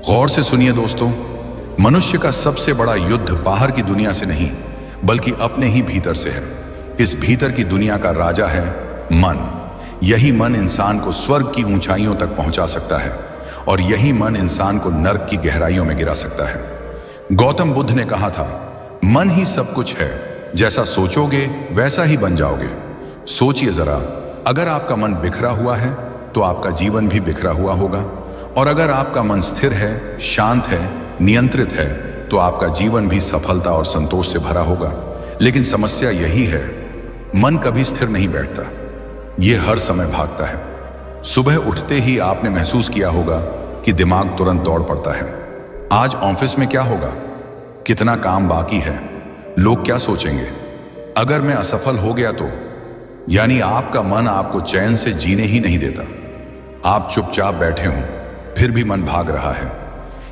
गौर से सुनिए दोस्तों, मनुष्य का सबसे बड़ा युद्ध बाहर की दुनिया से नहीं बल्कि अपने ही भीतर से है। इस भीतर की दुनिया का राजा है मन। यही मन इंसान को स्वर्ग की ऊंचाइयों तक पहुंचा सकता है और यही मन इंसान को नर्क की गहराइयों में गिरा सकता है। गौतम बुद्ध ने कहा था, मन ही सब कुछ है, जैसा सोचोगे वैसा ही बन जाओगे। सोचिए जरा, अगर आपका मन बिखरा हुआ है तो आपका जीवन भी बिखरा हुआ होगा, और अगर आपका मन स्थिर है, शांत है, नियंत्रित है, तो आपका जीवन भी सफलता और संतोष से भरा होगा। लेकिन समस्या यही है, मन कभी स्थिर नहीं बैठता, ये हर समय भागता है। सुबह उठते ही आपने महसूस किया होगा कि दिमाग तुरंत दौड़ पड़ता है। आज ऑफिस में क्या होगा, कितना काम बाकी है, लोग क्या सोचेंगे, अगर मैं असफल हो गया तो। यानी आपका मन आपको चैन से जीने ही नहीं देता। आप चुपचाप बैठे हों फिर भी मन भाग रहा है।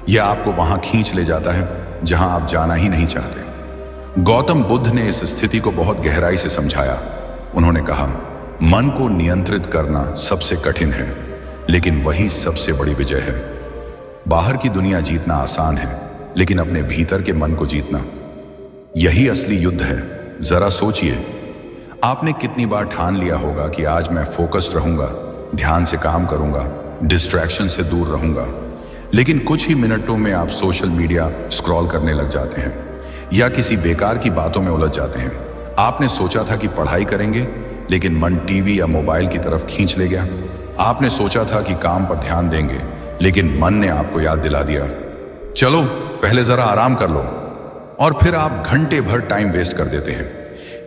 यह आपको वहां खींच ले जाता है जहां आप जाना ही नहीं चाहते। गौतम बुद्ध ने इस स्थिति को बहुत गहराई से समझाया। उन्होंने कहा, मन को नियंत्रित करना सबसे कठिन है, लेकिन वही सबसे बड़ी विजय है। बाहर की दुनिया जीतना आसान है, लेकिन अपने भीतर के मन को जीतना, यही असली युद्ध है। जरा सोचिए, आपने कितनी बार ठान लिया होगा कि आज मैं फोकस्ड रहूंगा, ध्यान से काम करूंगा, डिस्ट्रैक्शन से दूर रहूंगा, लेकिन कुछ ही मिनटों में आप सोशल मीडिया स्क्रॉल करने लग जाते हैं या किसी बेकार की बातों में उलझ जाते हैं। आपने सोचा था कि पढ़ाई करेंगे, लेकिन मन टीवी या मोबाइल की तरफ खींच ले गया। आपने सोचा था कि काम पर ध्यान देंगे, लेकिन मन ने आपको याद दिला दिया, चलो पहले जरा आराम कर लो, और फिर आप घंटे भर टाइम वेस्ट कर देते हैं।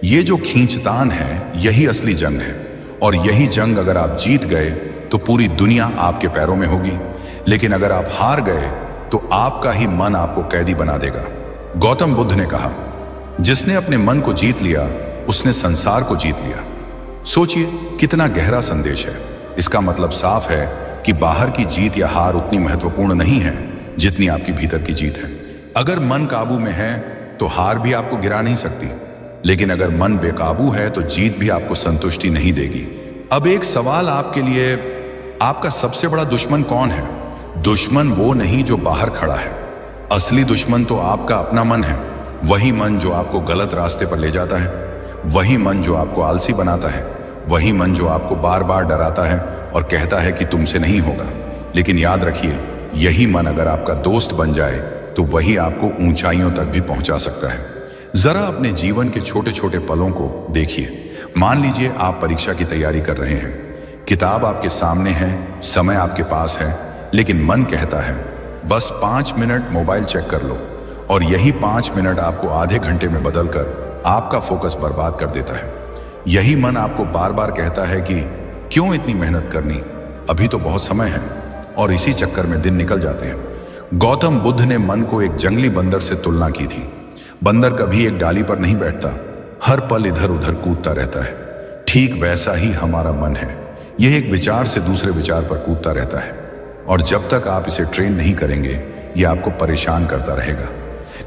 ये जो खींचतान है, यही असली जंग है, और यही जंग अगर आप जीत गए तो पूरी दुनिया आपके पैरों में होगी, लेकिन अगर आप हार गए तो आपका ही मन आपको कैदी बना देगा। गौतम बुद्ध ने कहा, जिसने अपने मन को जीत लिया उसने संसार को जीत लिया। सोचिए कितना गहरा संदेश है। इसका मतलब साफ है कि बाहर की जीत या हार उतनी महत्वपूर्ण नहीं है जितनी आपकी भीतर की जीत है। अगर मन काबू में है तो हार भी आपको गिरा नहीं सकती, लेकिन अगर मन बेकाबू है तो जीत भी आपको संतुष्टि नहीं देगी। अब एक सवाल आपके लिए, आपका सबसे बड़ा दुश्मन कौन है? दुश्मन वो नहीं जो बाहर खड़ा है, असली दुश्मन तो आपका अपना मन है। वही मन जो आपको गलत रास्ते पर ले जाता है, वही मन जो आपको आलसी बनाता है, वही मन जो आपको बार बार डराता है और कहता है कि तुमसे नहीं होगा। लेकिन याद रखिए, यही मन अगर आपका दोस्त बन जाए तो वही आपको ऊंचाइयों तक भी पहुंचा सकता है। जरा अपने जीवन के छोटे छोटे पलों को देखिए। मान लीजिए आप परीक्षा की तैयारी कर रहे हैं, किताब आपके सामने है, समय आपके पास है, लेकिन मन कहता है बस 5 मिनट मोबाइल चेक कर लो, और यही 5 मिनट आपको आधे घंटे में बदलकर आपका फोकस बर्बाद कर देता है। यही मन आपको बार बार कहता है कि क्यों इतनी मेहनत करनी, अभी तो बहुत समय है, और इसी चक्कर में दिन निकल जाते हैं। गौतम बुद्ध ने मन को एक जंगली बंदर से तुलना की थी। बंदर कभी एक डाली पर नहीं बैठता, हर पल इधर उधर कूदता रहता है। ठीक वैसा ही हमारा मन है, यह एक विचार से दूसरे विचार पर कूदता रहता है, और जब तक आप इसे ट्रेन नहीं करेंगे यह आपको परेशान करता रहेगा।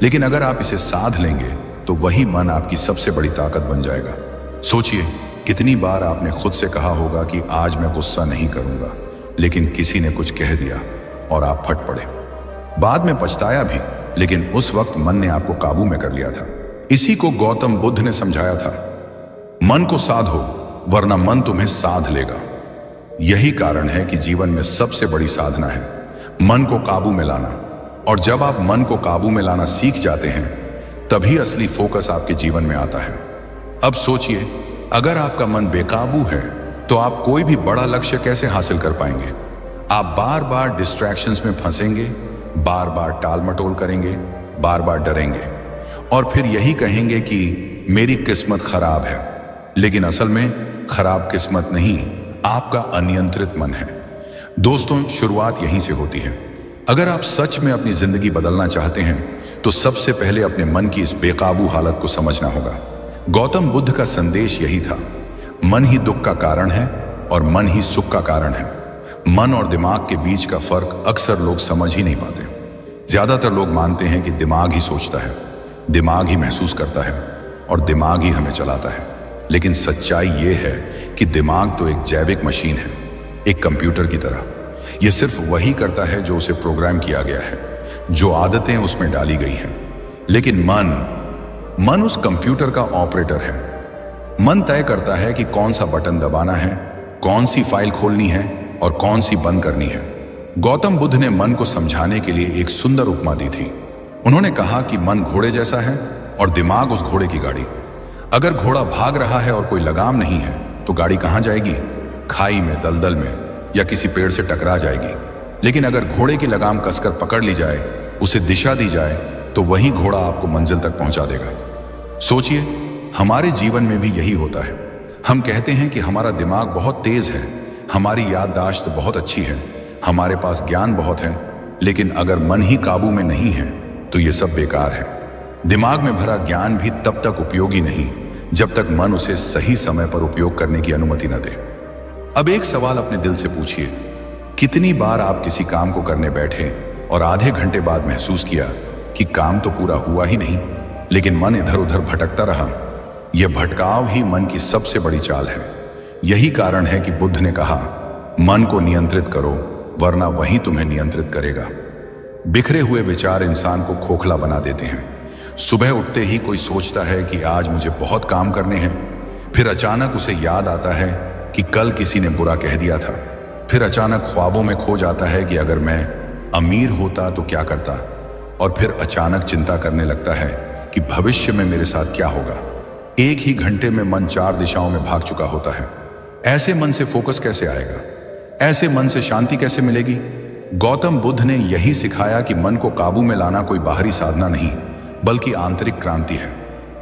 लेकिन अगर आप इसे साध लेंगे तो वही मन आपकी सबसे बड़ी ताकत बन जाएगा। सोचिए, कितनी बार आपने खुद से कहा होगा कि आज मैं गुस्सा नहीं करूंगा, लेकिन किसी ने कुछ कह दिया और आप फट पड़े। बाद में पछताया भी, लेकिन उस वक्त मन ने आपको काबू में कर लिया था। इसी को गौतम बुद्ध ने समझाया था, मन को साधो वरना मन तुम्हें साध लेगा। यही कारण है कि जीवन में सबसे बड़ी साधना है मन को काबू में लाना, और जब आप मन को काबू में लाना सीख जाते हैं तभी असली फोकस आपके जीवन में आता है। अब सोचिए, अगर आपका मन बेकाबू है तो आप कोई भी बड़ा लक्ष्य कैसे हासिल कर पाएंगे? आप बार बार डिस्ट्रैक्शंस में फंसेंगे, बार बार टाल मटोल करेंगे, बार बार डरेंगे, और फिर यही कहेंगे कि मेरी किस्मत खराब है। लेकिन असल में खराब किस्मत नहीं, आपका अनियंत्रित मन है। दोस्तों, शुरुआत यहीं से होती है। अगर आप सच में अपनी जिंदगी बदलना चाहते हैं तो सबसे पहले अपने मन की इस बेकाबू हालत को समझना होगा। गौतम बुद्ध का संदेश यही था, मन ही दुख का कारण है और मन ही सुख का कारण है। मन और दिमाग के बीच का फर्क अक्सर लोग समझ ही नहीं पाते। ज्यादातर लोग मानते हैं कि दिमाग ही सोचता है, दिमाग ही महसूस करता है और दिमाग ही हमें चलाता है। लेकिन सच्चाई यह है कि दिमाग तो एक जैविक मशीन है, एक कंप्यूटर की तरह। यह सिर्फ वही करता है जो उसे प्रोग्राम किया गया है, जो आदतें उसमें डाली गई हैं। लेकिन मन उस कंप्यूटर का ऑपरेटर है। मन तय करता है कि कौन सा बटन दबाना है, कौन सी फाइल खोलनी है और कौन सी बंद करनी है। गौतम बुद्ध ने मन को समझाने के लिए एक सुंदर उपमा दी थी। उन्होंने कहा कि मन घोड़े जैसा है और दिमाग उस घोड़े की गाड़ी। अगर घोड़ा भाग रहा है और कोई लगाम नहीं है तो गाड़ी कहां जाएगी? खाई में, दलदल में या किसी पेड़ से टकरा जाएगी। लेकिन अगर घोड़े की लगाम कसकर पकड़ ली जाए, उसे दिशा दी जाए, तो वही घोड़ा आपको मंजिल तक पहुंचा देगा। सोचिए, हमारे जीवन में भी यही होता है। हम कहते हैं कि हमारा दिमाग बहुत तेज है, हमारी याददाश्त बहुत अच्छी है, हमारे पास ज्ञान बहुत है, लेकिन अगर मन ही काबू में नहीं है तो यह सब बेकार है। दिमाग में भरा ज्ञान भी तब तक उपयोगी नहीं जब तक मन उसे सही समय पर उपयोग करने की अनुमति न दे। अब एक सवाल अपने दिल से पूछिए, कितनी बार आप किसी काम को करने बैठे और आधे घंटे बाद महसूस किया कि काम तो पूरा हुआ ही नहीं, लेकिन मन इधर उधर भटकता रहा। यह भटकाव ही मन की सबसे बड़ी चाल है। यही कारण है कि बुद्ध ने कहा, मन को नियंत्रित करो वरना वही तुम्हें नियंत्रित करेगा। बिखरे हुए विचार इंसान को खोखला बना देते हैं। सुबह उठते ही कोई सोचता है कि आज मुझे बहुत काम करने हैं, फिर अचानक उसे याद आता है कि कल किसी ने बुरा कह दिया था। फिर अचानक ख्वाबों में खो जाता है कि अगर मैं अमीर होता तो क्या करता, और फिर अचानक चिंता करने लगता है कि भविष्य में मेरे साथ क्या होगा। एक ही घंटे में मन 4 दिशाओं में भाग चुका होता है। ऐसे मन से फोकस कैसे आएगा? ऐसे मन से शांति कैसे मिलेगी? गौतम बुद्ध ने यही सिखाया कि मन को काबू में लाना कोई बाहरी साधना नहीं बल्कि आंतरिक क्रांति है।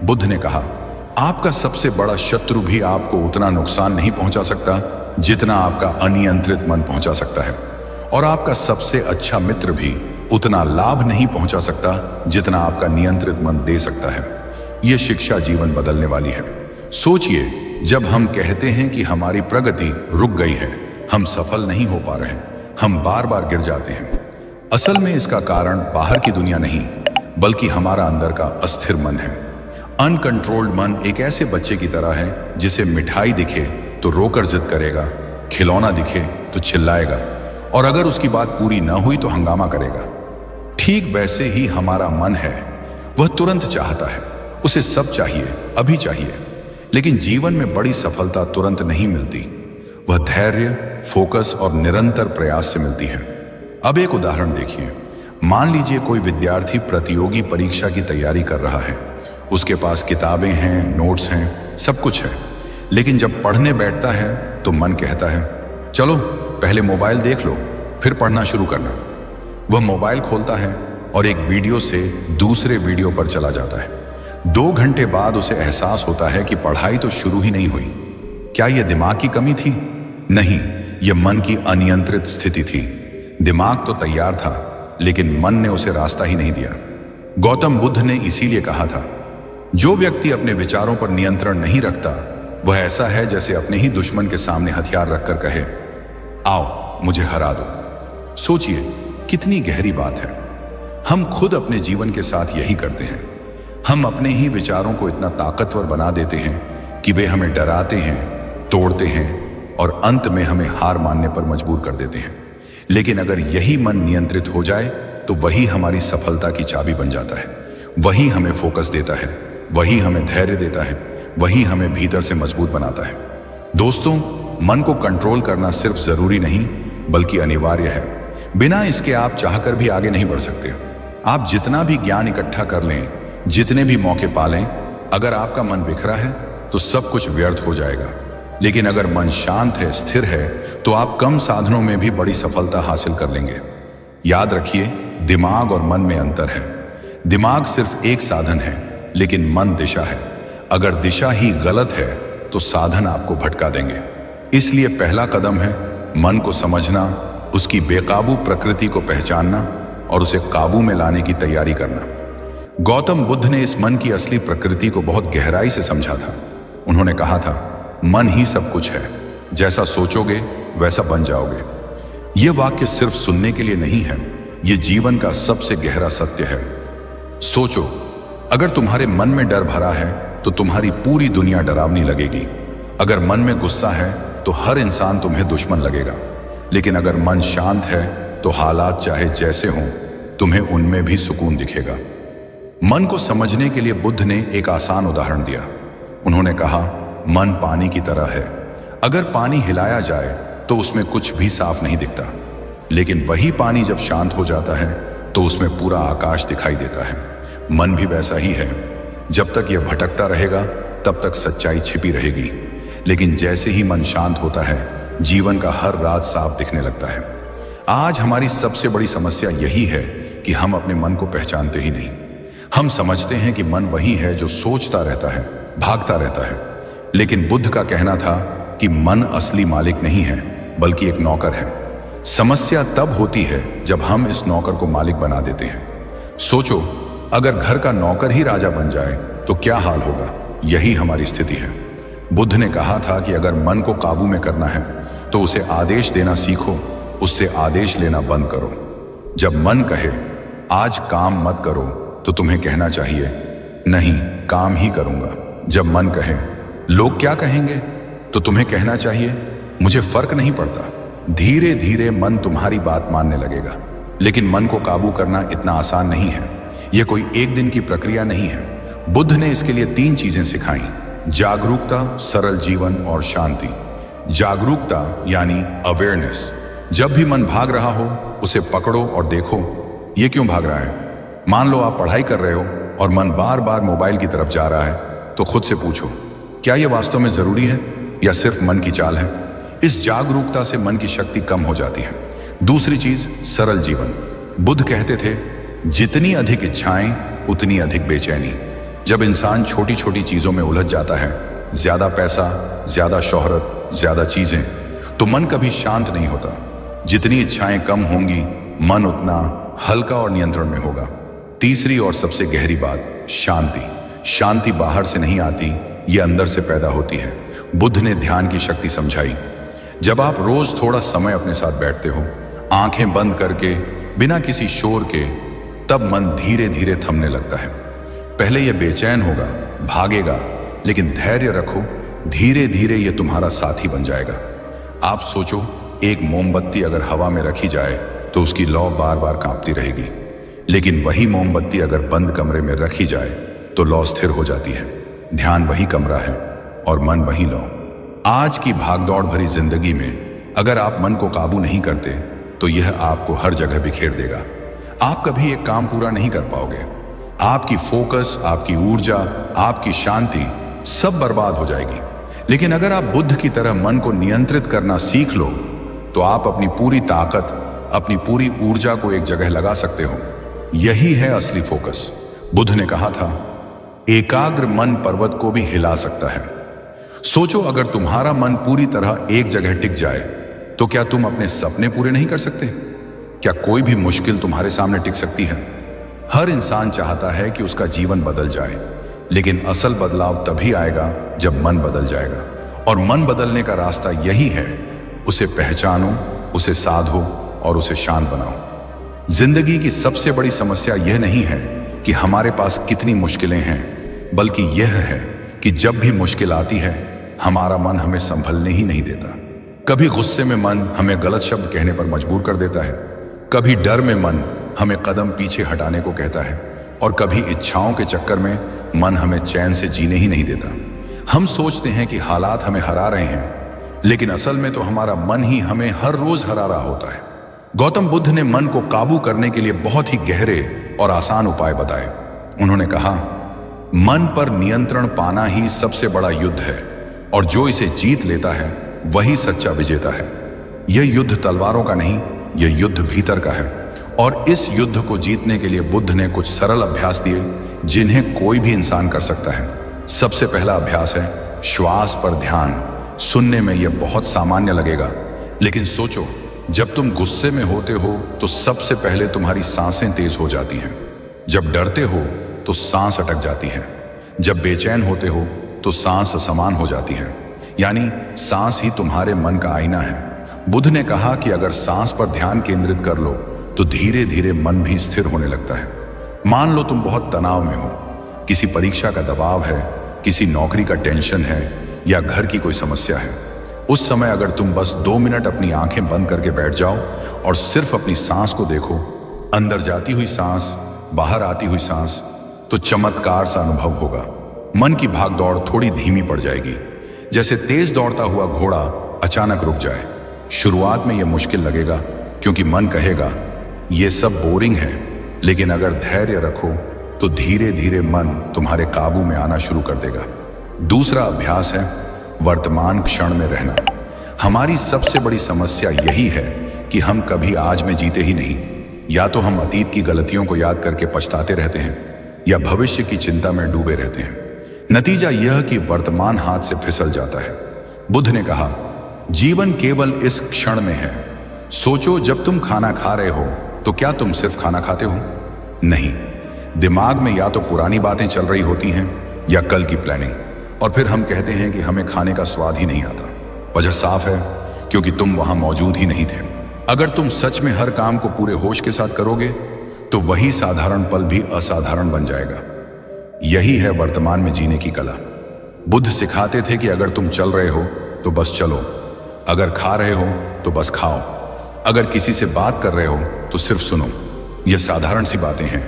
बुद्ध ने कहा, आपका सबसे बड़ा शत्रु भी आपको उतना नुकसान नहीं पहुंचा सकता जितना आपका अनियंत्रित मन पहुंचा सकता है, और आपका सबसे अच्छा मित्र भी उतना लाभ नहीं पहुंचा सकता जितना आपका नियंत्रित मन दे सकता है। यह शिक्षा जीवन बदलने वाली है। सोचिए, जब हम कहते हैं कि हमारी प्रगति रुक गई है, हम सफल नहीं हो पा रहे हैं, हम बार बार गिर जाते हैं, असल में इसका कारण बाहर की दुनिया नहीं बल्कि हमारा अंदर का अस्थिर मन है। अनकंट्रोल्ड मन एक ऐसे बच्चे की तरह है जिसे मिठाई दिखे तो रोकर जिद करेगा, खिलौना दिखे तो चिल्लाएगा, और अगर उसकी बात पूरी न हुई तो हंगामा करेगा। ठीक वैसे ही हमारा मन है। वह तुरंत चाहता है, उसे सब चाहिए, अभी चाहिए। लेकिन जीवन में बड़ी सफलता तुरंत नहीं मिलती। वह धैर्य, फोकस और निरंतर प्रयास से मिलती है। अब एक उदाहरण देखिए। मान लीजिए कोई विद्यार्थी प्रतियोगी परीक्षा की तैयारी कर रहा है। उसके पास किताबें हैं, नोट्स हैं, सब कुछ है, लेकिन जब पढ़ने बैठता है तो मन कहता है, चलो पहले मोबाइल देख लो फिर पढ़ना शुरू करना। वह मोबाइल खोलता है और एक वीडियो से दूसरे वीडियो पर चला जाता है। 2 घंटे बाद उसे एहसास होता है कि पढ़ाई तो शुरू ही नहीं हुई। क्या यह दिमाग की कमी थी? नहीं, यह मन की अनियंत्रित स्थिति थी। दिमाग तो तैयार था लेकिन मन ने उसे रास्ता ही नहीं दिया। गौतम बुद्ध ने इसीलिए कहा था, जो व्यक्ति अपने विचारों पर नियंत्रण नहीं रखता वह ऐसा है जैसे अपने ही दुश्मन के सामने हथियार रखकर कहे, आओ मुझे हरा दो। सोचिए, कितनी गहरी बात है। हम खुद अपने जीवन के साथ यही करते हैं। हम अपने ही विचारों को इतना ताकतवर बना देते हैं कि वे हमें डराते हैं, तोड़ते हैं और अंत में हमें हार मानने पर मजबूर कर देते हैं। लेकिन अगर यही मन नियंत्रित हो जाए तो वही हमारी सफलता की चाबी बन जाता है। वही हमें फोकस देता है, वही हमें धैर्य देता है, वही हमें भीतर से मजबूत बनाता है। दोस्तों, मन को कंट्रोल करना सिर्फ जरूरी नहीं बल्कि अनिवार्य है। बिना इसके आप चाहकर भी आगे नहीं बढ़ सकते। आप जितना भी ज्ञान इकट्ठा कर लें, जितने भी मौके पालें, अगर आपका मन बिखरा है तो सब कुछ व्यर्थ हो जाएगा। लेकिन अगर मन शांत है, स्थिर है, तो आप कम साधनों में भी बड़ी सफलता हासिल कर लेंगे। याद रखिए, दिमाग और मन में अंतर है। दिमाग सिर्फ एक साधन है लेकिन मन दिशा है। अगर दिशा ही गलत है तो साधन आपको भटका देंगे। इसलिए पहला कदम है मन को समझना, उसकी बेकाबू प्रकृति को पहचानना और उसे काबू में लाने की तैयारी करना। गौतम बुद्ध ने इस मन की असली प्रकृति को बहुत गहराई से समझा था। उन्होंने कहा था, मन ही सब कुछ है, जैसा सोचोगे वैसा बन जाओगे। यह वाक्य सिर्फ सुनने के लिए नहीं है, यह जीवन का सबसे गहरा सत्य है। सोचो, अगर तुम्हारे मन में डर भरा है तो तुम्हारी पूरी दुनिया डरावनी लगेगी। अगर मन में गुस्सा है तो हर इंसान तुम्हें दुश्मन लगेगा। लेकिन अगर मन शांत है तो हालात चाहे जैसे हों, तुम्हें उनमें भी सुकून दिखेगा। मन को समझने के लिए बुद्ध ने एक आसान उदाहरण दिया। उन्होंने कहा, मन पानी की तरह है। अगर पानी हिलाया जाए तो उसमें कुछ भी साफ नहीं दिखता, लेकिन वही पानी जब शांत हो जाता है तो उसमें पूरा आकाश दिखाई देता है। मन भी वैसा ही है। जब तक यह भटकता रहेगा तब तक सच्चाई छिपी रहेगी, लेकिन जैसे ही मन शांत होता है, जीवन का हर राज साफ दिखने लगता है। आज हमारी सबसे बड़ी समस्या यही है कि हम अपने मन को पहचानते ही नहीं। हम समझते हैं कि मन वही है जो सोचता रहता है, भागता रहता है, लेकिन बुद्ध का कहना था कि मन असली मालिक नहीं है, बल्कि एक नौकर है। समस्या तब होती है जब हम इस नौकर को मालिक बना देते हैं। सोचो, अगर घर का नौकर ही राजा बन जाए तो क्या हाल होगा। यही हमारी स्थिति है। बुद्ध ने कहा था कि अगर मन को काबू में करना है तो उसे आदेश देना सीखो, उससे आदेश लेना बंद करो। जब मन कहे आज काम मत करो तो तुम्हें कहना चाहिए नहीं, काम ही करूंगा। जब मन कहे लोग क्या कहेंगे तो तुम्हें कहना चाहिए मुझे फर्क नहीं पड़ता। धीरे धीरे मन तुम्हारी बात मानने लगेगा। लेकिन मन को काबू करना इतना आसान नहीं है। यह कोई एक दिन की प्रक्रिया नहीं है। बुद्ध ने इसके लिए 3 चीजें सिखाई: जागरूकता, सरल जीवन और शांति। जागरूकता यानी अवेयरनेस। जब भी मन भाग रहा हो उसे पकड़ो और देखो ये क्यों भाग रहा है। मान लो आप पढ़ाई कर रहे हो और मन बार बार मोबाइल की तरफ जा रहा है, तो खुद से पूछो क्या यह वास्तव में जरूरी है या सिर्फ मन की चाल है। इस जागरूकता से मन की शक्ति कम हो जाती है। दूसरी चीज, सरल जीवन। बुद्ध कहते थे जितनी अधिक इच्छाएं उतनी अधिक बेचैनी। जब इंसान छोटी छोटी चीजों में उलझ जाता है, ज्यादा पैसा, ज्यादा शोहरत, ज्यादा चीजें, तो मन कभी शांत नहीं होता। जितनी इच्छाएं कम होंगी, मन उतना हल्का और नियंत्रण में होगा। तीसरी और सबसे गहरी बात, शांति। शांति बाहर से नहीं आती, ये अंदर से पैदा होती है। बुद्ध ने ध्यान की शक्ति समझाई। जब आप रोज थोड़ा समय अपने साथ बैठते हो, आंखें बंद करके, बिना किसी शोर के, तब मन धीरे धीरे थमने लगता है। पहले यह बेचैन होगा, भागेगा, लेकिन धैर्य रखो, धीरे धीरे यह तुम्हारा साथी बन जाएगा। आप सोचो, एक मोमबत्ती अगर हवा में रखी जाए तो उसकी लौ बार बार कांपती रहेगी, लेकिन वही मोमबत्ती अगर बंद कमरे में रखी जाए तो लौ स्थिर हो जाती है। ध्यान वही कमरा है और मन वही लौ। आज की भागदौड़ भरी जिंदगी में अगर आप मन को काबू नहीं करते तो यह आपको हर जगह बिखेर देगा। आप कभी एक काम पूरा नहीं कर पाओगे। आपकी फोकस, आपकी ऊर्जा, आपकी शांति सब बर्बाद हो जाएगी। लेकिन अगर आप बुद्ध की तरह मन को नियंत्रित करना सीख लो तो आप अपनी पूरी ताकत, अपनी पूरी ऊर्जा को एक जगह लगा सकते हो। यही है असली फोकस। बुद्ध ने कहा था एकाग्र मन पर्वत को भी हिला सकता है। सोचो, अगर तुम्हारा मन पूरी तरह एक जगह टिक जाए तो क्या तुम अपने सपने पूरे नहीं कर सकते? क्या कोई भी मुश्किल तुम्हारे सामने टिक सकती है? हर इंसान चाहता है कि उसका जीवन बदल जाए, लेकिन असल बदलाव तभी आएगा जब मन बदल जाएगा। और मन बदलने का रास्ता यही है, उसे पहचानो, उसे साधो और उसे शांत बनाओ। जिंदगी की सबसे बड़ी समस्या यह नहीं है कि हमारे पास कितनी मुश्किलें हैं, बल्कि यह है कि जब भी मुश्किल आती है हमारा मन हमें संभलने ही नहीं देता। कभी गुस्से में मन हमें गलत शब्द कहने पर मजबूर कर देता है, कभी डर में मन हमें कदम पीछे हटाने को कहता है, और कभी इच्छाओं के चक्कर में मन हमें चैन से जीने ही नहीं देता। हम सोचते हैं कि हालात हमें हरा रहे हैं, लेकिन असल में तो हमारा मन ही हमें हर रोज हरा रहा होता है। गौतम बुद्ध ने मन को काबू करने के लिए बहुत ही गहरे और आसान उपाय बताए। उन्होंने कहा मन पर नियंत्रण पाना ही सबसे बड़ा युद्ध है, और जो इसे जीत लेता है वही सच्चा विजेता है। यह युद्ध तलवारों का नहीं, यह युद्ध भीतर का है। और इस युद्ध को जीतने के लिए बुद्ध ने कुछ सरल अभ्यास दिए जिन्हें कोई भी इंसान कर सकता है। सबसे पहला अभ्यास है श्वास पर ध्यान। सुनने में यह बहुत सामान्य लगेगा, लेकिन सोचो, जब तुम गुस्से में होते हो तो सबसे पहले तुम्हारी सांसें तेज हो जाती हैं। जब डरते हो तो सांस अटक जाती है। जब बेचैन होते हो तो सांस असमान हो जाती है। यानी सांस ही तुम्हारे मन का आईना है। बुद्ध ने कहा कि अगर सांस पर ध्यान केंद्रित कर लो तो धीरे धीरे मन भी स्थिर होने लगता है। मान लो तुम बहुत तनाव में हो, किसी परीक्षा का दबाव है, किसी नौकरी का टेंशन है या घर की कोई समस्या है। उस समय अगर तुम बस 2 मिनट अपनी आंखें बंद करके बैठ जाओ और सिर्फ अपनी सांस को देखो, अंदर जाती हुई सांस, बाहर आती हुई सांस, तो चमत्कार सा अनुभव होगा। मन की भागदौड़ थोड़ी धीमी पड़ जाएगी, जैसे तेज दौड़ता हुआ घोड़ा अचानक रुक जाए। शुरुआत में यह मुश्किल लगेगा क्योंकि मन कहेगा यह सब बोरिंग है, लेकिन अगर धैर्य रखो तो धीरे धीरे मन तुम्हारे काबू में आना शुरू कर देगा। दूसरा अभ्यास है वर्तमान क्षण में रहना। हमारी सबसे बड़ी समस्या यही है कि हम कभी आज में जीते ही नहीं। या तो हम अतीत की गलतियों को याद करके पछताते रहते हैं या भविष्य की चिंता में डूबे रहते हैं। नतीजा यह कि वर्तमान हाथ से फिसल जाता है। बुद्ध ने कहा, जीवन केवल इस क्षण में है। सोचो, जब तुम खाना खा रहे हो तो क्या तुम सिर्फ खाना खाते हो? नहीं, दिमाग में या तो पुरानी बातें चल रही होती हैं या कल की प्लानिंग, और फिर हम कहते हैं कि हमें खाने का स्वाद ही नहीं आता। वजह साफ है, क्योंकि तुम वहां मौजूद ही नहीं थे। अगर तुम सच में हर काम को पूरे होश के साथ करोगे तो वही साधारण पल भी असाधारण बन जाएगा। यही है वर्तमान में जीने की कला। बुद्ध सिखाते थे कि अगर तुम चल रहे हो तो बस चलो, अगर खा रहे हो तो बस खाओ, अगर किसी से बात कर रहे हो तो सिर्फ सुनो। यह साधारण सी बातें हैं,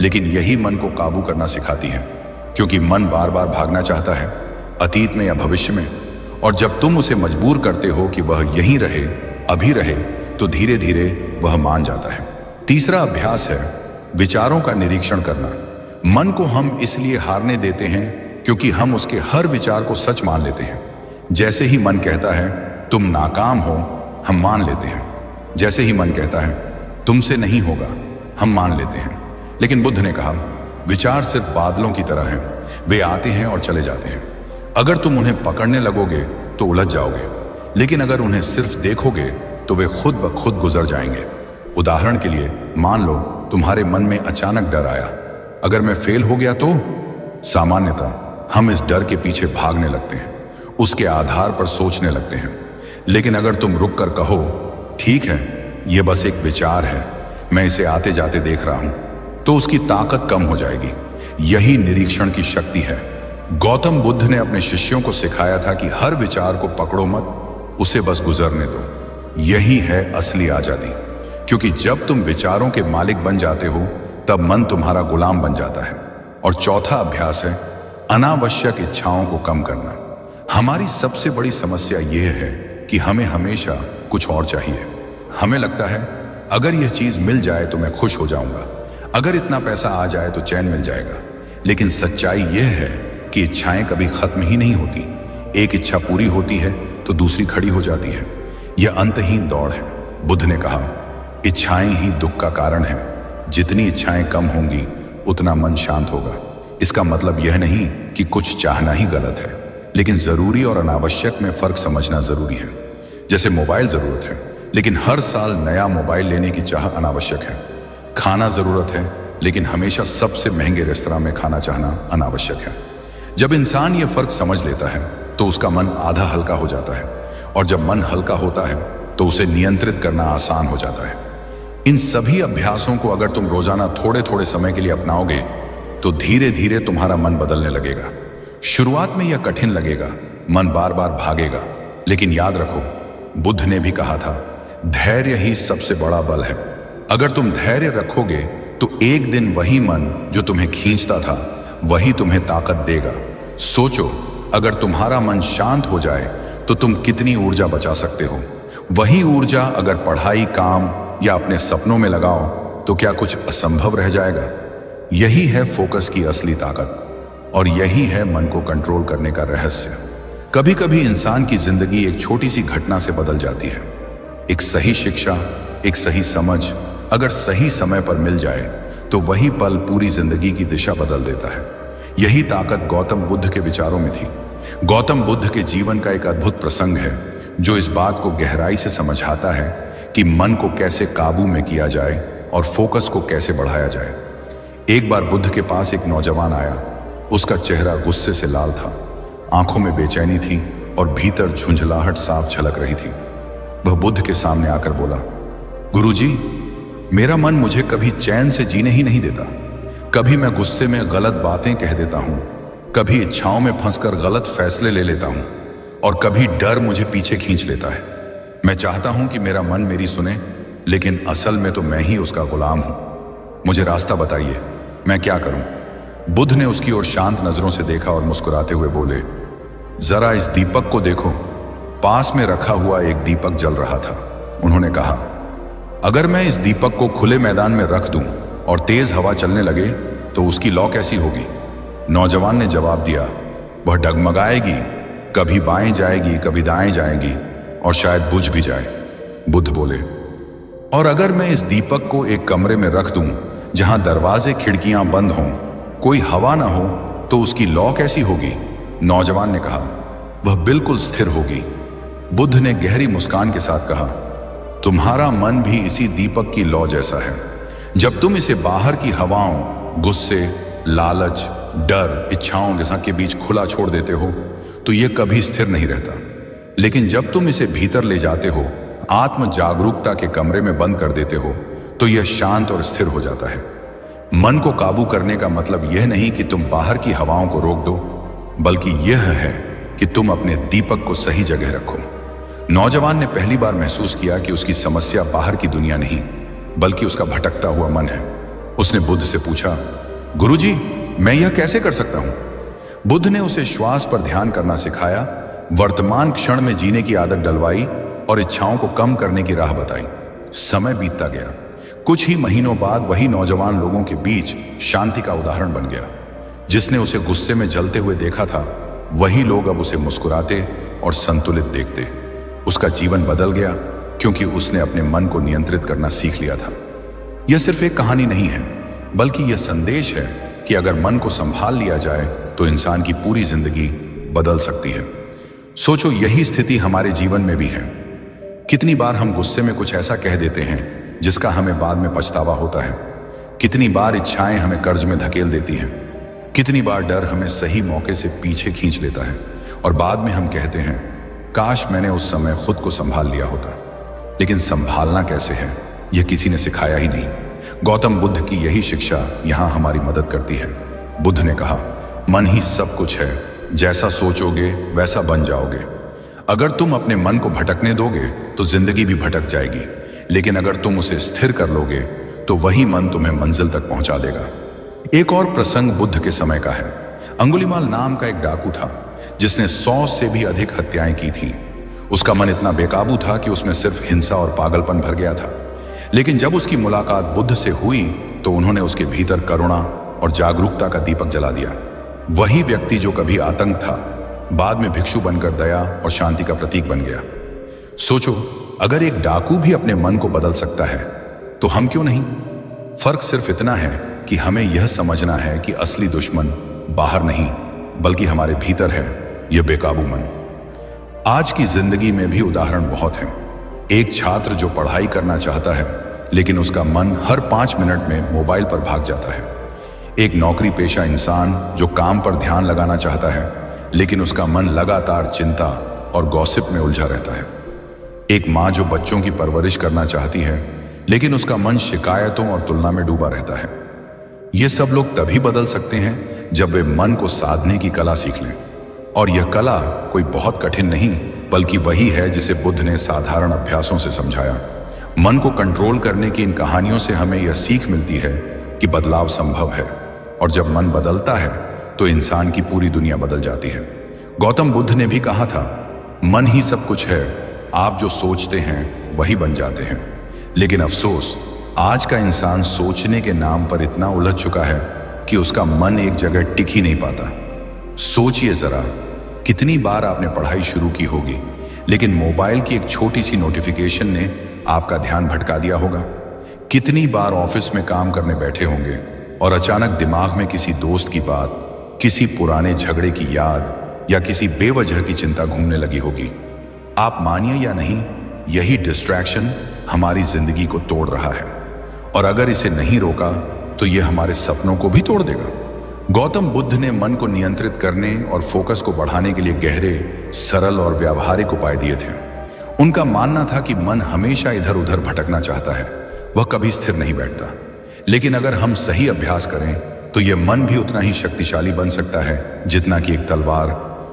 लेकिन यही मन को काबू करना सिखाती हैं, क्योंकि मन बार बार भागना चाहता है, अतीत में या भविष्य में, और जब तुम उसे मजबूर करते हो कि वह यहीं रहे, अभी रहे, तो धीरे धीरे वह मान जाता है। तीसरा अभ्यास है विचारों का निरीक्षण करना। मन को हम इसलिए हारने देते हैं क्योंकि हम उसके हर विचार को सच मान लेते हैं। जैसे ही मन कहता है तुम नाकाम हो, हम मान लेते हैं। जैसे ही मन कहता है तुमसे नहीं होगा, हम मान लेते हैं। लेकिन बुद्ध ने कहा, विचार सिर्फ बादलों की तरह हैं, वे आते हैं और चले जाते हैं। अगर तुम उन्हें पकड़ने लगोगे तो उलझ जाओगे, लेकिन अगर उन्हें सिर्फ देखोगे तो वे खुद ब खुद गुजर जाएंगे। उदाहरण के लिए, मान लो तुम्हारे मन में अचानक डर आया, अगर मैं फेल हो गया तो? सामान्यतः हम इस डर के पीछे भागने लगते हैं, उसके आधार पर सोचने लगते हैं। लेकिन अगर तुम रुक कर कहो, ठीक है, यह बस एक विचार है, मैं इसे आते जाते देख रहा हूं, तो उसकी ताकत कम हो जाएगी। यही निरीक्षण की शक्ति है। गौतम बुद्ध ने अपने शिष्यों को सिखाया था कि हर विचार को पकड़ो मत, उसे बस गुजरने दो। यही है असली आजादी, क्योंकि जब तुम विचारों के मालिक बन जाते हो तब मन तुम्हारा गुलाम बन जाता है। और चौथा अभ्यास है अनावश्यक इच्छाओं को कम करना। हमारी सबसे बड़ी समस्या यह है कि हमें हमेशा कुछ और चाहिए। हमें लगता है अगर यह चीज मिल जाए तो मैं खुश हो जाऊंगा, अगर इतना पैसा आ जाए तो चैन मिल जाएगा। लेकिन सच्चाई यह है कि इच्छाएं कभी खत्म ही नहीं होती। एक इच्छा पूरी होती है तो दूसरी खड़ी हो जाती है। यह अंतहीन दौड़ है। बुद्ध ने कहा, इच्छाएं ही दुख का कारण है। जितनी इच्छाएं कम होंगी उतना मन शांत होगा। इसका मतलब यह नहीं कि कुछ चाहना ही गलत है, लेकिन जरूरी और अनावश्यक में फर्क समझना जरूरी है। जैसे मोबाइल जरूरत है, लेकिन हर साल नया मोबाइल लेने की चाह अनावश्यक है। खाना जरूरत है, लेकिन हमेशा सबसे महंगे रेस्तरां में खाना चाहना अनावश्यक है। जब इंसान ये फर्क समझ लेता है तो उसका मन आधा हल्का हो जाता है, और जब मन हल्का होता है तो उसे नियंत्रित करना आसान हो जाता है। इन सभी अभ्यासों को अगर तुम रोजाना थोड़े थोड़े समय के लिए अपनाओगे तो धीरे धीरे तुम्हारा मन बदलने लगेगा। शुरुआत में यह कठिन लगेगा, मन बार बार भागेगा, लेकिन याद रखो, बुद्ध ने भी कहा था, धैर्य ही सबसे बड़ा बल है। अगर तुम धैर्य रखोगे तो एक दिन वही मन जो तुम्हें खींचता था वही तुम्हें ताकत देगा। सोचो, अगर तुम्हारा मन शांत हो जाए तो तुम कितनी ऊर्जा बचा सकते हो। वही ऊर्जा अगर पढ़ाई, काम या अपने सपनों में लगाओ तो क्या कुछ असंभव रह जाएगा? यही है फोकस की असली ताकत, और यही है मन को कंट्रोल करने का रहस्य। कभी कभी इंसान की जिंदगी एक छोटी सी घटना से बदल जाती है। एक सही शिक्षा, एक सही समझ अगर सही समय पर मिल जाए तो वही पल पूरी जिंदगी की दिशा बदल देता है। यही ताकत गौतम बुद्ध के विचारों में थी। गौतम बुद्ध के जीवन का एक अद्भुत प्रसंग है जो इस बात को गहराई से समझाता है कि मन को कैसे काबू में किया जाए और फोकस को कैसे बढ़ाया जाए। एक बार बुद्ध के पास एक नौजवान आया। उसका चेहरा गुस्से से लाल था, आंखों में बेचैनी थी और भीतर झुंझलाहट साफ झलक रही थी। वह बुद्ध के सामने आकर बोला, गुरुजी, मेरा मन मुझे कभी चैन से जीने ही नहीं देता। कभी मैं गुस्से में गलत बातें कह देता हूं, कभी इच्छाओं में फंसकर गलत फैसले ले लेता हूं। और कभी डर मुझे पीछे खींच लेता है। मैं चाहता हूं कि मेरा मन मेरी सुने, लेकिन असल में तो मैं ही उसका गुलाम हूं। मुझे रास्ता बताइए, मैं क्या करूं? बुद्ध ने उसकी ओर शांत नजरों से देखा और मुस्कुराते हुए बोले, जरा इस दीपक को देखो। पास में रखा हुआ एक दीपक जल रहा था। उन्होंने कहा, अगर मैं इस दीपक को खुले मैदान में रख दूं और तेज हवा चलने लगे तो उसकी लौ कैसी होगी? नौजवान ने जवाब दिया, वह डगमगाएगी, कभी बाएं जाएगी, कभी दाएं जाएगी और शायद बुझ भी जाए। बुद्ध बोले, और अगर मैं इस दीपक को एक कमरे में रख दूं जहां दरवाजे खिड़कियां बंद हों, कोई हवा ना हो, तो उसकी लौ कैसी होगी? नौजवान ने कहा, वह बिल्कुल स्थिर होगी। बुद्ध ने गहरी मुस्कान के साथ कहा, तुम्हारा मन भी इसी दीपक की लौ जैसा है। जब तुम इसे बाहर की हवाओं, गुस्से, लालच, डर, इच्छाओं के बीच खुला छोड़ देते हो तो यह कभी स्थिर नहीं रहता। लेकिन जब तुम इसे भीतर ले जाते हो, आत्म जागरूकता के कमरे में बंद कर देते हो, तो यह शांत और स्थिर हो जाता है। मन को काबू करने का मतलब यह नहीं कि तुम बाहर की हवाओं को रोक दो, बल्कि यह है कि तुम अपने दीपक को सही जगह रखो। नौजवान ने पहली बार महसूस किया कि उसकी समस्या बाहर की दुनिया नहीं, बल्कि उसका भटकता हुआ मन है। उसने बुद्ध से पूछा, गुरुजी, मैं यह कैसे कर सकता हूं? बुद्ध ने उसे श्वास पर ध्यान करना सिखाया, वर्तमान क्षण में जीने की आदत डलवाई और इच्छाओं को कम करने की राह बताई। समय बीतता गया। कुछ ही महीनों बाद वही नौजवान लोगों के बीच शांति का उदाहरण बन गया। जिसने उसे गुस्से में जलते हुए देखा था, वही लोग अब उसे मुस्कुराते और संतुलित देखते। उसका जीवन बदल गया क्योंकि उसने अपने मन को नियंत्रित करना सीख लिया था। यह सिर्फ एक कहानी नहीं है, बल्कि यह संदेश है कि अगर मन को संभाल लिया जाए तो इंसान की पूरी जिंदगी बदल सकती है। सोचो, यही स्थिति हमारे जीवन में भी है। कितनी बार हम गुस्से में कुछ ऐसा कह देते हैं जिसका हमें बाद में पछतावा होता है। कितनी बार इच्छाएं हमें कर्ज में धकेल देती हैं। कितनी बार डर हमें सही मौके से पीछे खींच लेता है और बाद में हम कहते हैं, काश मैंने उस समय खुद को संभाल लिया होता। लेकिन संभालना कैसे है, यह किसी ने सिखाया ही नहीं। गौतम बुद्ध की यही शिक्षा यहां हमारी मदद करती है। बुद्ध ने कहा, मन ही सब कुछ है, जैसा सोचोगे वैसा बन जाओगे। अगर तुम अपने मन को भटकने दोगे तो जिंदगी भी भटक जाएगी, लेकिन अगर तुम उसे स्थिर कर लोगे तो वही मन तुम्हें मंजिल तक पहुंचा देगा। एक और प्रसंग बुद्ध के समय का है। अंगुलीमाल नाम का एक डाकू था जिसने 100 से भी अधिक हत्याएं की थीं। उसका मन इतना बेकाबू था कि उसमें सिर्फ हिंसा और पागलपन भर गया था। लेकिन जब उसकी मुलाकात बुद्ध से हुई तो उन्होंने उसके भीतर करुणा और जागरूकता का दीपक जला दिया। वही व्यक्ति जो कभी आतंक था, बाद में भिक्षु बनकर दया और शांति का प्रतीक बन गया। सोचो, अगर एक डाकू भी अपने मन को बदल सकता है तो हम क्यों नहीं? फर्क सिर्फ इतना है कि हमें यह समझना है कि असली दुश्मन बाहर नहीं, बल्कि हमारे भीतर है, यह बेकाबू मन। आज की जिंदगी में भी उदाहरण बहुत हैं। एक छात्र जो पढ़ाई करना चाहता है, लेकिन उसका मन हर 5 मिनट में मोबाइल पर भाग जाता है। एक नौकरी पेशा इंसान जो काम पर ध्यान लगाना चाहता है, लेकिन उसका मन लगातार चिंता और गॉसिप में उलझा रहता है। एक माँ जो बच्चों की परवरिश करना चाहती है, लेकिन उसका मन शिकायतों और तुलना में डूबा रहता है। ये सब लोग तभी बदल सकते हैं जब वे मन को साधने की कला सीख लें। और यह कला कोई बहुत कठिन नहीं, बल्कि वही है जिसे बुद्ध ने साधारण अभ्यासों से समझाया। मन को कंट्रोल करने की इन कहानियों से हमें यह सीख मिलती है कि बदलाव संभव है, और जब मन बदलता है तो इंसान की पूरी दुनिया बदल जाती है। गौतम बुद्ध ने भी कहा था, मन ही सब कुछ है, आप जो सोचते हैं वही बन जाते हैं। लेकिन अफसोस, आज का इंसान सोचने के नाम पर इतना उलझ चुका है कि उसका मन एक जगह टिक ही नहीं पाता। सोचिए जरा, कितनी बार आपने पढ़ाई शुरू की होगी, लेकिन मोबाइल की एक छोटी सी नोटिफिकेशन ने आपका ध्यान भटका दिया होगा। कितनी बार ऑफिस में काम करने बैठे होंगे और अचानक दिमाग में किसी दोस्त की बात, किसी पुराने झगड़े की याद या किसी बेवजह की चिंता घूमने लगी होगी। आप मानिए या नहीं, यही डिस्ट्रैक्शन हमारी जिंदगी को तोड़ रहा है, और अगर इसे नहीं रोका तो यह हमारे सपनों को भी तोड़ देगा। गौतम बुद्ध ने मन को नियंत्रित करने और फोकस को बढ़ाने के लिए गहरे, सरल और व्यावहारिक उपाय दिए थे। उनका मानना था कि मन हमेशा इधर उधर भटकना चाहता है, वह कभी स्थिर नहीं बैठता। लेकिन अगर हम सही अभ्यास करें तो यह मन भी उतना ही शक्तिशाली बन सकता है जितना कि एक तलवार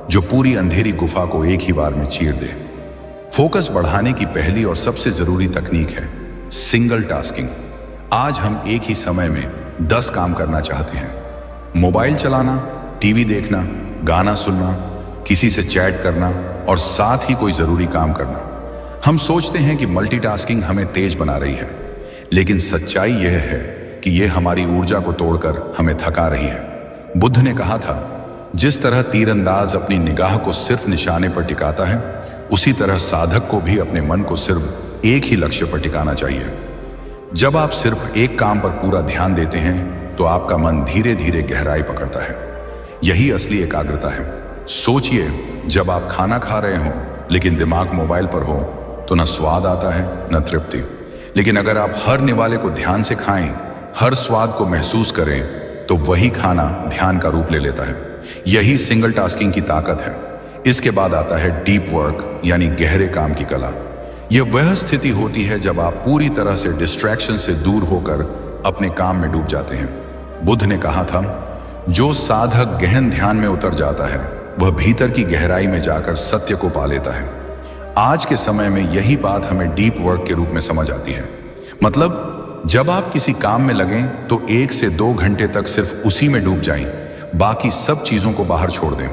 जो पूरी अंधेरी गुफा को एक ही बार में चीर दे। फोकस बढ़ाने की पहली और सबसे जरूरी तकनीक है सिंगल टास्किंग। आज हम एक ही समय में 10 काम करना चाहते हैं। मोबाइल चलाना, टीवी देखना, गाना सुनना, किसी से चैट करना और साथ ही कोई जरूरी काम करना। हम सोचते हैं कि मल्टीटास्किंग हमें तेज बना रही है, लेकिन सच्चाई यह है कि यह हमारी ऊर्जा को तोड़कर हमें थका रही है। बुद्ध ने कहा था, जिस तरह तीरंदाज अपनी निगाह को सिर्फ निशाने पर टिकाता है, उसी तरह साधक को भी अपने मन को सिर्फ एक ही लक्ष्य पर टिकाना चाहिए। जब आप सिर्फ एक काम पर पूरा ध्यान देते हैं तो आपका मन धीरे धीरे गहराई पकड़ता है। यही असली एकाग्रता है। सोचिए, जब आप खाना खा रहे हो लेकिन दिमाग मोबाइल पर हो तो न स्वाद आता है न तृप्ति। लेकिन अगर आप हर निवाले को ध्यान से खाएं, हर स्वाद को महसूस करें, तो वही खाना ध्यान का रूप ले लेता है। यही सिंगल टास्किंग की ताकत है। इसके बाद आता है डीप वर्क, यानी गहरे काम की कला। यह वह स्थिति होती है जब आप पूरी तरह से डिस्ट्रैक्शन से दूर होकर अपने काम में डूब जाते हैं। बुद्ध ने कहा था, जो साधक गहन ध्यान में उतर जाता है वह भीतर की गहराई में जाकर सत्य को पा लेता है। आज के समय में यही बात हमें डीप वर्क के रूप में समझ आती है। मतलब जब आप किसी काम में लगें तो 1 से 2 घंटे तक सिर्फ उसी में डूब जाएं, बाकी सब चीजों को बाहर छोड़ दें।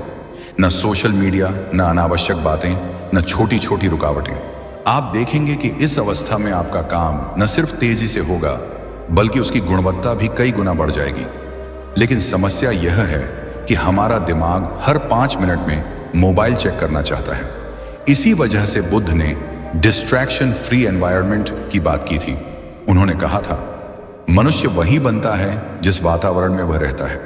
न सोशल मीडिया, न अनावश्यक बातें, न छोटी छोटी रुकावटें। आप देखेंगे कि इस अवस्था में आपका काम न सिर्फ तेजी से होगा, बल्कि उसकी गुणवत्ता भी कई गुना बढ़ जाएगी। लेकिन समस्या यह है कि हमारा दिमाग हर 5 मिनट में मोबाइल चेक करना चाहता है। इसी वजह से बुद्ध ने डिस्ट्रैक्शन फ्री एनवायरनमेंट की बात की थी। उन्होंने कहा था, मनुष्य वही बनता है जिस वातावरण में वह रहता है।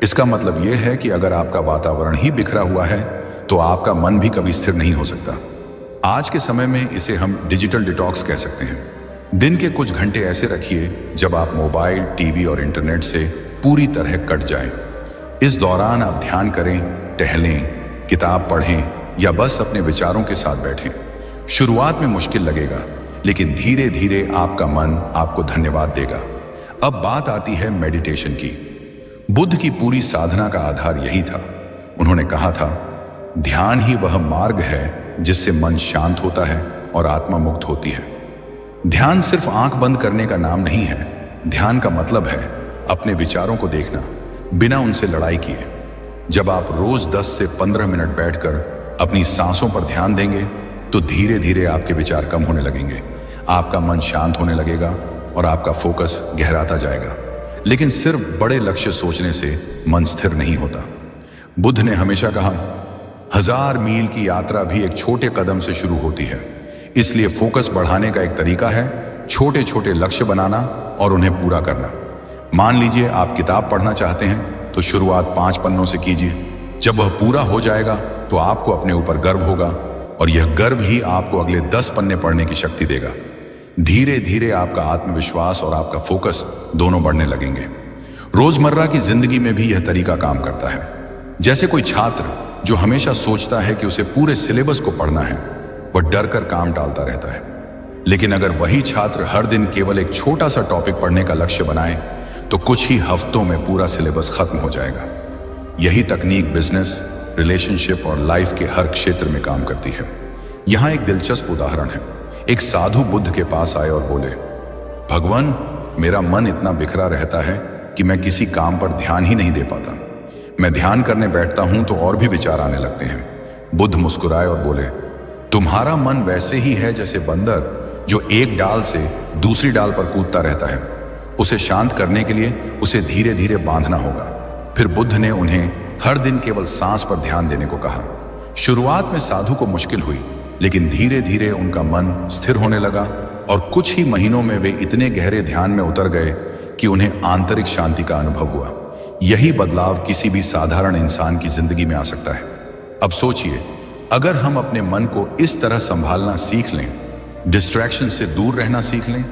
इसका मतलब यह है कि अगर आपका वातावरण ही बिखरा हुआ है तो आपका मन भी कभी स्थिर नहीं हो सकता। आज के समय में इसे हम डिजिटल डिटॉक्स कह सकते हैं। दिन के कुछ घंटे ऐसे रखिए जब आप मोबाइल, टीवी और इंटरनेट से पूरी तरह कट जाएं। इस दौरान आप ध्यान करें, टहलें, किताब पढ़ें या बस अपने विचारों के साथ बैठें। शुरुआत में मुश्किल लगेगा, लेकिन धीरे धीरे आपका मन आपको धन्यवाद देगा। अब बात आती है मेडिटेशन की। बुद्ध की पूरी साधना का आधार यही था। उन्होंने कहा था, ध्यान ही वह मार्ग है जिससे मन शांत होता है और आत्मा मुक्त होती है। ध्यान सिर्फ आंख बंद करने का नाम नहीं है। ध्यान का मतलब है अपने विचारों को देखना बिना उनसे लड़ाई किए। जब आप रोज 10 से 15 मिनट बैठकर अपनी सांसों पर ध्यान देंगे तो धीरे धीरे आपके विचार कम होने लगेंगे, आपका मन शांत होने लगेगा और आपका फोकस गहराता जाएगा। लेकिन सिर्फ बड़े लक्ष्य सोचने से मन स्थिर नहीं होता। बुद्ध ने हमेशा कहा, 1000 मील की यात्रा भी एक छोटे कदम से शुरू होती है। इसलिए फोकस बढ़ाने का एक तरीका है छोटे छोटे लक्ष्य बनाना और उन्हें पूरा करना। मान लीजिए आप किताब पढ़ना चाहते हैं तो शुरुआत 5 पन्नों से कीजिए। जब वह पूरा हो जाएगा तो आपको अपने ऊपर गर्व होगा और यह गर्व ही आपको अगले 10 पन्ने पढ़ने की शक्ति देगा। धीरे धीरे आपका आत्मविश्वास और आपका फोकस दोनों बढ़ने लगेंगे। रोजमर्रा की जिंदगी में भी यह तरीका काम करता है। जैसे कोई छात्र जो हमेशा सोचता है कि उसे पूरे सिलेबस को पढ़ना है, वह डर कर काम टालता रहता है। लेकिन अगर वही छात्र हर दिन केवल एक छोटा सा टॉपिक पढ़ने का लक्ष्य बनाए तो कुछ ही हफ्तों में पूरा सिलेबस खत्म हो जाएगा। यही तकनीक बिजनेस, रिलेशनशिप और लाइफ के हर क्षेत्र में काम करती है। यहाँ एक दिलचस्प उदाहरण है। एक साधु बुद्ध के पास आए और बोले, भगवान, मेरा मन इतना बिखरा रहता है कि मैं किसी काम पर ध्यान ही नहीं दे पाता। मैं ध्यान करने बैठता हूं तो और भी विचार आने लगते हैं। बुद्ध मुस्कुराए और बोले, तुम्हारा मन वैसे ही है जैसे बंदर जो एक डाल से दूसरी डाल पर कूदता रहता है। उसे शांत करने के लिए उसे धीरे धीरे बांधना होगा। फिर बुद्ध ने उन्हें हर दिन केवल सांस पर ध्यान देने को कहा। शुरुआत में साधु को मुश्किल हुई, लेकिन धीरे धीरे उनका मन स्थिर होने लगा और कुछ ही महीनों में वे इतने गहरे ध्यान में उतर गए कि उन्हें आंतरिक शांति का अनुभव हुआ। यही बदलाव किसी भी साधारण इंसान की जिंदगी में आ सकता है। अब सोचिए, अगर हम अपने मन को इस तरह संभालना सीख लें, डिस्ट्रैक्शन से दूर रहना सीख लें,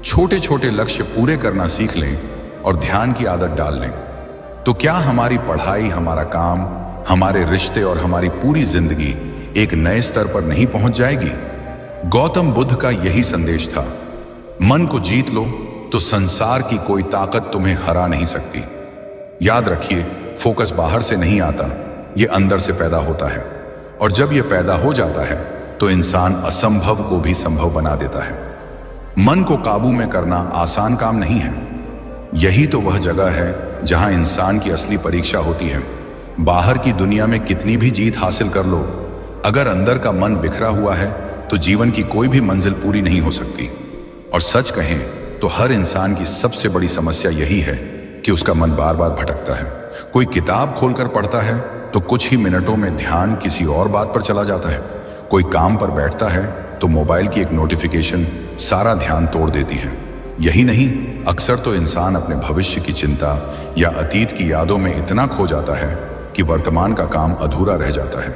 छोटे छोटे लक्ष्य पूरे करना सीख लें और ध्यान की आदत डाल लें, तो क्या हमारी पढ़ाई, हमारा काम, हमारे रिश्ते और हमारी पूरी जिंदगी एक नए स्तर पर नहीं पहुंच जाएगी? गौतम बुद्ध का यही संदेश था, मन को जीत लो तो संसार की कोई ताकत तुम्हें हरा नहीं सकती। याद रखिए, फोकस बाहर से नहीं आता, ये अंदर से पैदा होता है, और जब ये पैदा हो जाता है तो इंसान असंभव को भी संभव बना देता है। मन को काबू में करना आसान काम नहीं है। यही तो वह जगह है जहां इंसान की असली परीक्षा होती है। बाहर की दुनिया में कितनी भी जीत हासिल कर लो, अगर अंदर का मन बिखरा हुआ है तो जीवन की कोई भी मंजिल पूरी नहीं हो सकती। और सच कहें तो हर इंसान की सबसे बड़ी समस्या यही है कि उसका मन बार बार भटकता है। कोई किताब खोलकर पढ़ता है तो कुछ ही मिनटों में ध्यान किसी और बात पर चला जाता है। कोई काम पर बैठता है तो मोबाइल की एक नोटिफिकेशन सारा ध्यान तोड़ देती है। यही नहीं, अक्सर तो इंसान अपने भविष्य की चिंता या अतीत की यादों में इतना खो जाता है कि वर्तमान का काम अधूरा रह जाता है।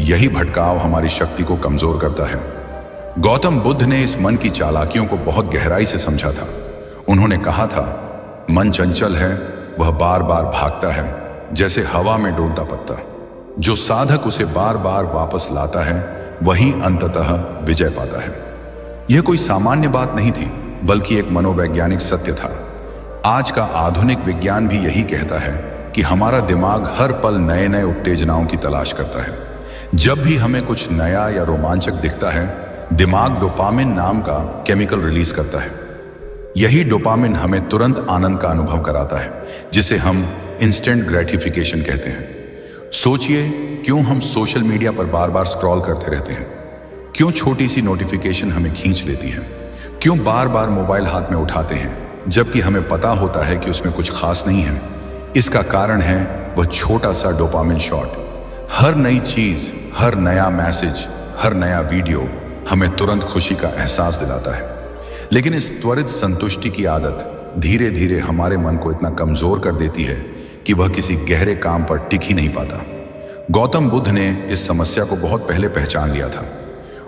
यही भटकाव हमारी शक्ति को कमजोर करता है। गौतम बुद्ध ने इस मन की चालाकियों को बहुत गहराई से समझा था। उन्होंने कहा था, मन चंचल है, वह बार बार भागता है जैसे हवा में डोलता पत्ता। जो साधक उसे बार बार वापस लाता है वही अंततः विजय पाता है। यह कोई सामान्य बात नहीं थी, बल्कि एक मनोवैज्ञानिक सत्य था। आज का आधुनिक विज्ञान भी यही कहता है कि हमारा दिमाग हर पल नए नए उत्तेजनाओं की तलाश करता है। जब भी हमें कुछ नया या रोमांचक दिखता है, दिमाग डोपामिन नाम का केमिकल रिलीज करता है। यही डोपामिन हमें तुरंत आनंद का अनुभव कराता है, जिसे हम इंस्टेंट ग्रेटिफिकेशन कहते हैं। सोचिए, क्यों हम सोशल मीडिया पर बार बार स्क्रॉल करते रहते हैं? क्यों छोटी सी नोटिफिकेशन हमें खींच लेती है? क्यों बार बार मोबाइल हाथ में उठाते हैं जबकि हमें पता होता है कि उसमें कुछ खास नहीं है? इसका कारण है वह छोटा सा डोपामिन शॉट। हर नई चीज, हर नया मैसेज, हर नया वीडियो हमें तुरंत खुशी का एहसास दिलाता है। लेकिन इस त्वरित संतुष्टि की आदत धीरे धीरे हमारे मन को इतना कमजोर कर देती है कि वह किसी गहरे काम पर टिक ही नहीं पाता। गौतम बुद्ध ने इस समस्या को बहुत पहले पहचान लिया था।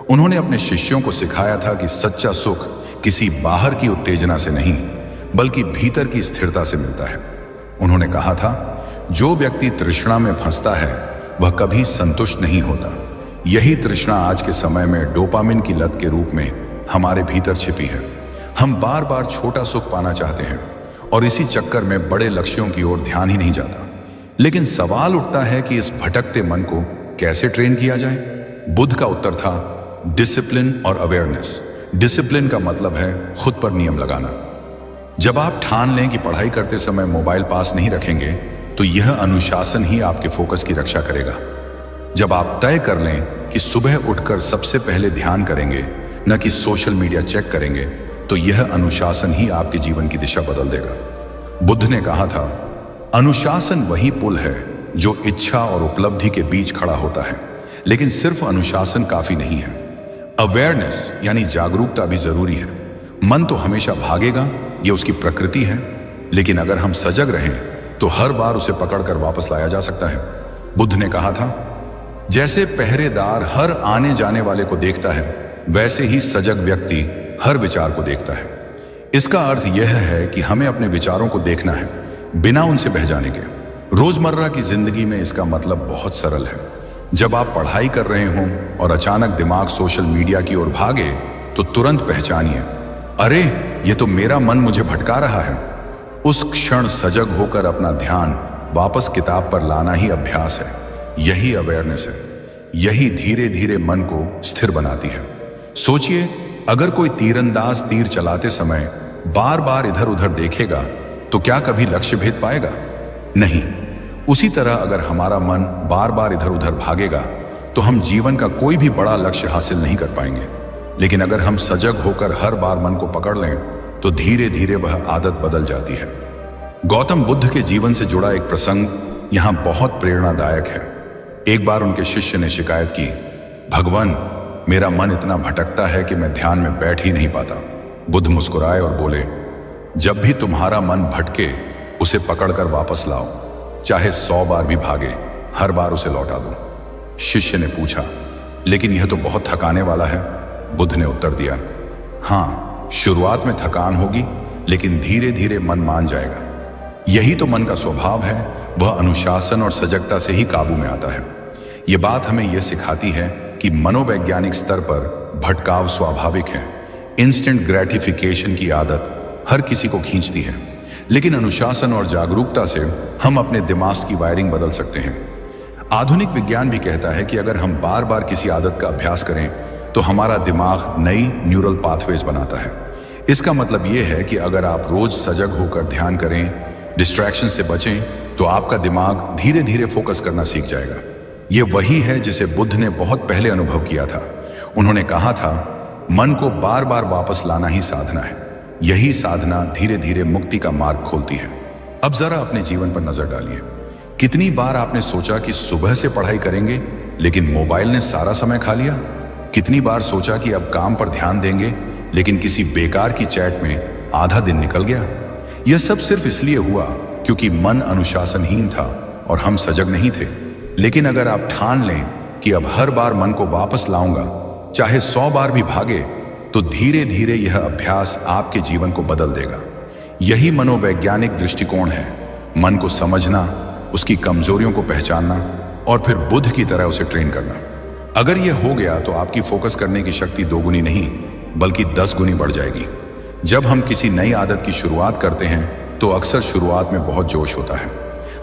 उन्होंने अपने शिष्यों को सिखाया था कि सच्चा सुख किसी बाहर की उत्तेजना से नहीं, बल्कि भीतर की स्थिरता से मिलता है। उन्होंने कहा था, जो व्यक्ति तृष्णा में फंसता है वह कभी संतुष्ट नहीं होता। यही तृष्णा आज के समय में डोपामिन की लत के रूप में हमारे भीतर छिपी है। हम बार बार छोटा सुख पाना चाहते हैं और इसी चक्कर में बड़े लक्ष्यों की ओर ध्यान ही नहीं जाता। लेकिन सवाल उठता है कि इस भटकते मन को कैसे ट्रेन किया जाए? बुद्ध का उत्तर था डिसिप्लिन और अवेयरनेस। डिसिप्लिन का मतलब है खुद पर नियम लगाना। जब आप ठान लें कि पढ़ाई करते समय मोबाइल पास नहीं रखेंगे, तो यह अनुशासन ही आपके फोकस की रक्षा करेगा। जब आप तय कर लें कि सुबह उठकर सबसे पहले ध्यान करेंगे, न कि सोशल मीडिया चेक करेंगे, तो यह अनुशासन ही आपके जीवन की दिशा बदल देगा। बुद्ध ने कहा था, अनुशासन वही पुल है जो इच्छा और उपलब्धि के बीच खड़ा होता है। लेकिन सिर्फ अनुशासन काफी नहीं है, अवेयरनेस यानी जागरूकता भी जरूरी है। मन तो हमेशा भागेगा, ये उसकी प्रकृति है, लेकिन अगर हम सजग रहें तो हर बार उसे पकड़कर वापस लाया जा सकता है। बुद्ध ने कहा था, जैसे पहरेदार हर आने जाने वाले को देखता है, वैसे ही सजग व्यक्ति हर विचार को देखता है। इसका अर्थ यह है कि हमें अपने विचारों को देखना है, बिना उनसे बह जाने के। रोजमर्रा की जिंदगी में इसका मतलब बहुत सरल है। जब आप पढ़ाई कर रहे हों और अचानक दिमाग सोशल मीडिया की ओर भागे, तो तुरंत पहचानिए, अरे ये तो मेरा मन मुझे भटका रहा है। उस क्षण सजग होकर अपना ध्यान वापस किताब पर लाना ही अभ्यास है। यही अवेयरनेस है। यही धीरे धीरे मन को स्थिर बनाती है। सोचिए, अगर कोई तीरंदाज तीर चलाते समय बार बार इधर उधर देखेगा तो क्या कभी लक्ष्य भेद पाएगा? नहीं। उसी तरह अगर हमारा मन बार बार इधर उधर भागेगा तो हम जीवन का कोई भी बड़ा लक्ष्य हासिल नहीं कर पाएंगे। लेकिन अगर हम सजग होकर हर बार मन को पकड़ लें तो धीरे धीरे वह आदत बदल जाती है। गौतम बुद्ध के जीवन से जुड़ा एक प्रसंग यहां बहुत प्रेरणादायक है। एक बार उनके शिष्य ने शिकायत की, भगवान, मेरा मन इतना भटकता है कि मैं ध्यान में बैठ ही नहीं पाता। बुद्ध मुस्कुराए और बोले, जब भी तुम्हारा मन भटके उसे पकड़कर वापस लाओ, चाहे 100 बार भी भागे, हर बार उसे लौटा दो। शिष्य ने पूछा, लेकिन यह तो बहुत थकाने वाला है। बुद्ध ने उत्तर दिया, हाँ, शुरुआत में थकान होगी, लेकिन धीरे धीरे मन मान जाएगा। यही तो मन का स्वभाव है, वह अनुशासन और सजगता से ही काबू में आता है। यह बात हमें यह सिखाती है कि मनोवैज्ञानिक स्तर पर भटकाव स्वाभाविक है। इंस्टेंट ग्रेटिफिकेशन की आदत हर किसी को खींचती है, लेकिन अनुशासन और जागरूकता से हम अपने दिमाग की वायरिंग बदल सकते हैं। आधुनिक विज्ञान भी कहता है कि अगर हम बार बार किसी आदत का अभ्यास करें तो हमारा दिमाग नई न्यूरल पाथवेज बनाता है। इसका मतलब यह है कि अगर आप रोज सजग होकर ध्यान करें, डिस्ट्रैक्शन से बचें, तो आपका दिमाग धीरे धीरे फोकस करना सीख जाएगा। यह वही है जिसे बुद्ध ने बहुत पहले अनुभव किया था। उन्होंने कहा था, मन को बार बार वापस लाना ही साधना है। यही साधना धीरे धीरे मुक्ति का मार्ग खोलती है। अब जरा अपने जीवन पर नजर डालिए। कितनी बार आपने सोचा कि सुबह से पढ़ाई करेंगे, लेकिन मोबाइल ने सारा समय खा लिया? कितनी बार सोचा कि अब काम पर ध्यान देंगे, लेकिन किसी बेकार की चैट में आधा दिन निकल गया? यह सब सिर्फ इसलिए हुआ क्योंकि मन अनुशासनहीन था और हम सजग नहीं थे। लेकिन अगर आप ठान लें कि अब हर बार मन को वापस लाऊंगा, चाहे 100 बार भी भागे, तो धीरे धीरे यह अभ्यास आपके जीवन को बदल देगा। यही मनोवैज्ञानिक दृष्टिकोण है, मन को समझना, उसकी कमजोरियों को पहचानना और फिर बुद्ध की तरह उसे ट्रेन करना। अगर यह हो गया तो आपकी फोकस करने की शक्ति 2 गुनी नहीं बल्कि 10 गुनी बढ़ जाएगी। जब हम किसी नई आदत की शुरुआत करते हैं तो अक्सर शुरुआत में बहुत जोश होता है।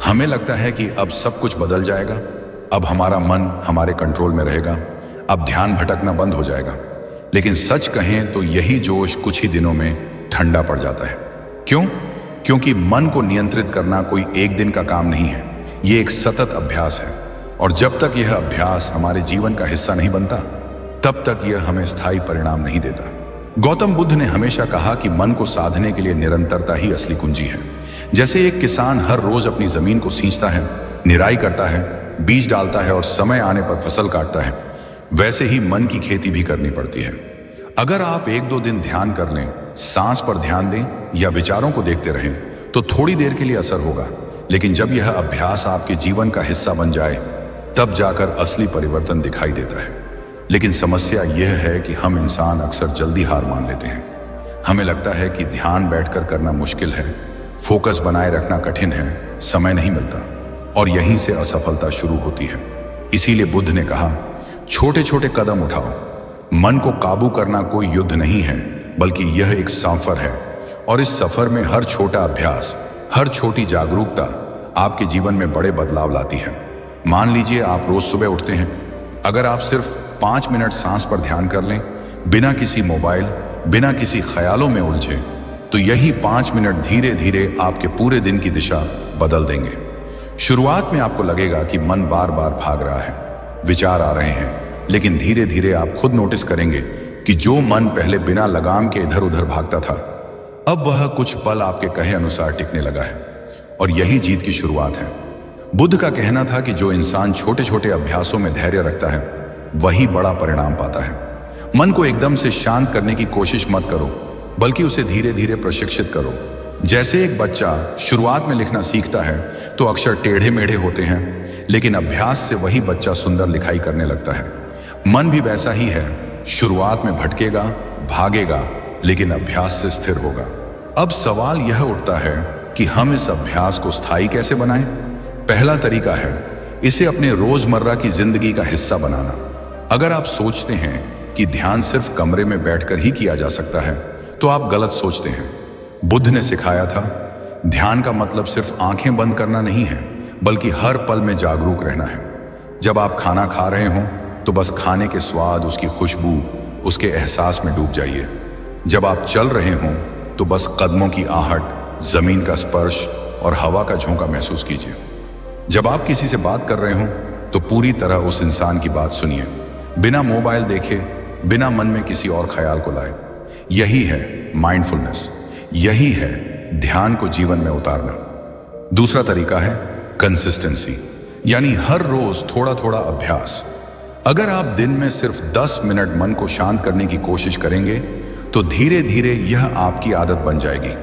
हमें लगता है कि अब सब कुछ बदल जाएगा, अब हमारा मन हमारे कंट्रोल में रहेगा, अब ध्यान भटकना बंद हो जाएगा। लेकिन सच कहें तो यही जोश कुछ ही दिनों में ठंडा पड़ जाता है। क्यों? क्योंकि मन को नियंत्रित करना कोई एक दिन का काम नहीं है, ये एक सतत अभ्यास है। और जब तक यह अभ्यास हमारे जीवन का हिस्सा नहीं बनता, तब तक यह हमें स्थायी परिणाम नहीं देता। गौतम बुद्ध ने हमेशा कहा कि मन को साधने के लिए निरंतरता ही असली कुंजी है। जैसे एक किसान हर रोज अपनी जमीन को सींचता है, निराई करता है, बीज डालता है और समय आने पर फसल काटता है, वैसे ही मन की खेती भी करनी पड़ती है। अगर आप 1-2 दिन ध्यान कर लें, सांस पर ध्यान दें या विचारों को देखते रहें, तो थोड़ी देर के लिए असर होगा। लेकिन जब यह अभ्यास आपके जीवन का हिस्सा बन जाए, तब जाकर असली परिवर्तन दिखाई देता है। लेकिन समस्या यह है कि हम इंसान अक्सर जल्दी हार मान लेते हैं। हमें लगता है कि ध्यान बैठकर करना मुश्किल है, फोकस बनाए रखना कठिन है, समय नहीं मिलता, और यहीं से असफलता शुरू होती है। इसीलिए बुद्ध ने कहा, छोटे छोटे कदम उठाओ। मन को काबू करना कोई युद्ध नहीं है, बल्कि यह एक सफर है। और इस सफर में हर छोटा अभ्यास, हर छोटी जागरूकता आपके जीवन में बड़े बदलाव लाती है। मान लीजिए आप रोज सुबह उठते हैं, अगर आप सिर्फ 5 मिनट सांस पर ध्यान कर लें, बिना किसी मोबाइल, बिना किसी ख्यालों में उलझे, तो यही 5 मिनट धीरे धीरे आपके पूरे दिन की दिशा बदल देंगे। शुरुआत में आपको लगेगा कि मन बार बार भाग रहा है, विचार आ रहे हैं, लेकिन धीरे धीरे आप खुद नोटिस करेंगे कि जो मन पहले बिना लगाम के इधर उधर भागता था, अब वह कुछ पल आपके कहे अनुसार टिकने लगा है। और यही जीत की शुरुआत है। बुद्ध का कहना था कि जो इंसान छोटे छोटे अभ्यासों में धैर्य रखता है, वही बड़ा परिणाम पाता है। मन को एकदम से शांत करने की कोशिश मत करो, बल्कि उसे धीरे धीरे प्रशिक्षित करो। जैसे एक बच्चा शुरुआत में लिखना सीखता है तो अक्षर टेढ़े मेढ़े होते हैं, लेकिन अभ्यास से वही बच्चा सुंदर लिखाई करने लगता है। मन भी वैसा ही है, शुरुआत में भटकेगा, भागेगा, लेकिन अभ्यास से स्थिर होगा। अब सवाल यह उठता है कि हम इस अभ्यास को स्थायी कैसे बनाएं? पहला तरीका है इसे अपने रोजमर्रा की जिंदगी का हिस्सा बनाना। अगर आप सोचते हैं कि ध्यान सिर्फ कमरे में बैठकर ही किया जा सकता है, तो आप गलत सोचते हैं। बुद्ध ने सिखाया था, ध्यान का मतलब सिर्फ आंखें बंद करना नहीं है, बल्कि हर पल में जागरूक रहना है। जब आप खाना खा रहे हों तो बस खाने के स्वाद, उसकी खुशबू, उसके एहसास में डूब जाइए। जब आप चल रहे हों तो बस कदमों की आहट, जमीन का स्पर्श और हवा का झोंका महसूस कीजिए। जब आप किसी से बात कर रहे हों तो पूरी तरह उस इंसान की बात सुनिए, बिना मोबाइल देखे, बिना मन में किसी और ख्याल को लाए। यही है माइंडफुलनेस, यही है ध्यान को जीवन में उतारना। दूसरा तरीका है कंसिस्टेंसी, यानी हर रोज थोड़ा थोड़ा अभ्यास। अगर आप दिन में सिर्फ 10 मिनट मन को शांत करने की कोशिश करेंगे तो धीरे धीरे यह आपकी आदत बन जाएगी।